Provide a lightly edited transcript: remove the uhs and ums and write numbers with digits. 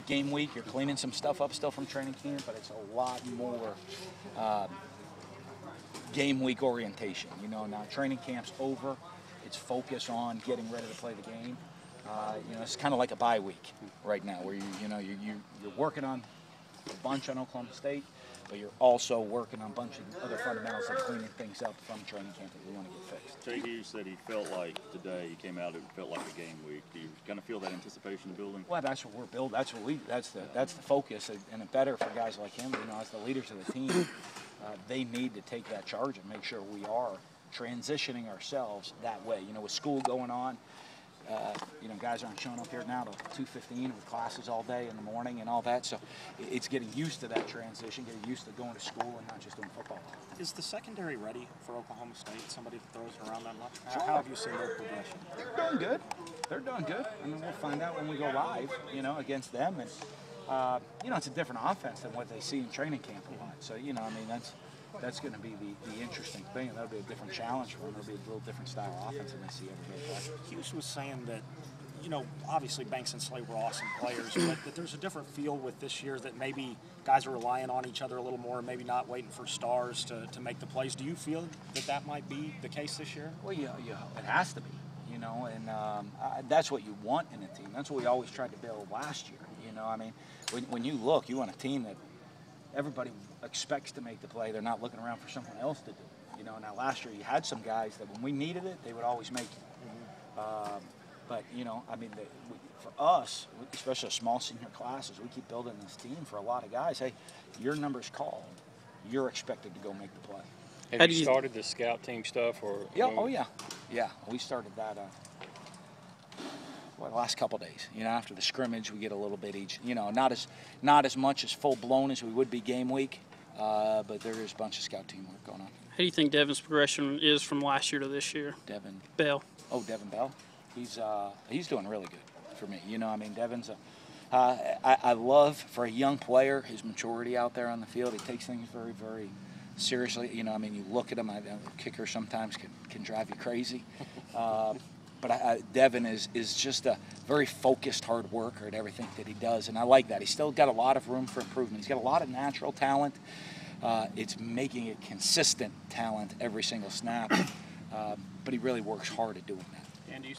game week. You're cleaning some stuff up still from training camp, but it's a lot more game week orientation. You know, now training camp's over. It's focus on getting ready to play the game. You know, it's kind of like a bye week right now, where you're working on a bunch on Oklahoma State, but you're also working on a bunch of other fundamentals and cleaning things up from training camp that we want to get fixed. Jay Hughes said he felt like today he came out, it felt like a game week. Do you kind of feel that anticipation building? Well, that's what we're building. That's the focus, and it better for guys like him. You know, as the leaders of the team, they need to take that charge and make sure we are transitioning ourselves that way. You know, with school going on, you know, guys aren't showing up here now till 2:15 with classes all day in the morning and all that. So it's getting used to that transition, getting used to going to school and not just doing football. Is the secondary ready for Oklahoma State? Somebody that throws it around that much? Sure. How have you seen their progression? They're doing good. They're doing good. I mean, we'll find out when we go live, you know, against them. And, you know, it's a different offense than what they see in training camp a lot. So, you know, I mean, that's going to be the interesting thing. That'll be a different challenge for them. It'll be a little different style of offense than they see every day. Hughes was saying that, you know, obviously Banks and Slay were awesome players, but that there's a different feel with this year, that maybe guys are relying on each other a little more, maybe not waiting for stars to make the plays. Do you feel that might be the case this year? Well, yeah, it has to be, you know, and that's what you want in a team. That's what we always tried to build last year. You know, I mean, when you look, you want a team that everybody expects to make the play. They're not looking around for someone else to do it. You know, now last year you had some guys that when we needed it, they would always make it. But, you know, I mean, for us, especially small senior classes, we keep building this team for a lot of guys. Hey, your number's called. You're expected to go make the play. Have you started the scout team stuff? Or yeah, oh yeah. Yeah, we started that the last couple days. You know, after the scrimmage, we get a little bit each. You know, not as much as full-blown as we would be game week, but there is a bunch of scout teamwork going on. How do you think Devin's progression is from last year to this year? Devin Bell. Oh, Devin Bell. He's doing really good for me. You know, I mean, Devin's I love, for a young player, his maturity out there on the field. He takes things very, very seriously. You know, I mean, you look at him, the kicker sometimes can drive you crazy. But Devin is just a very focused hard worker at everything that he does, and I like that. He's still got a lot of room for improvement. He's got a lot of natural talent. It's making it consistent talent every single snap, but he really works hard at doing that. And do you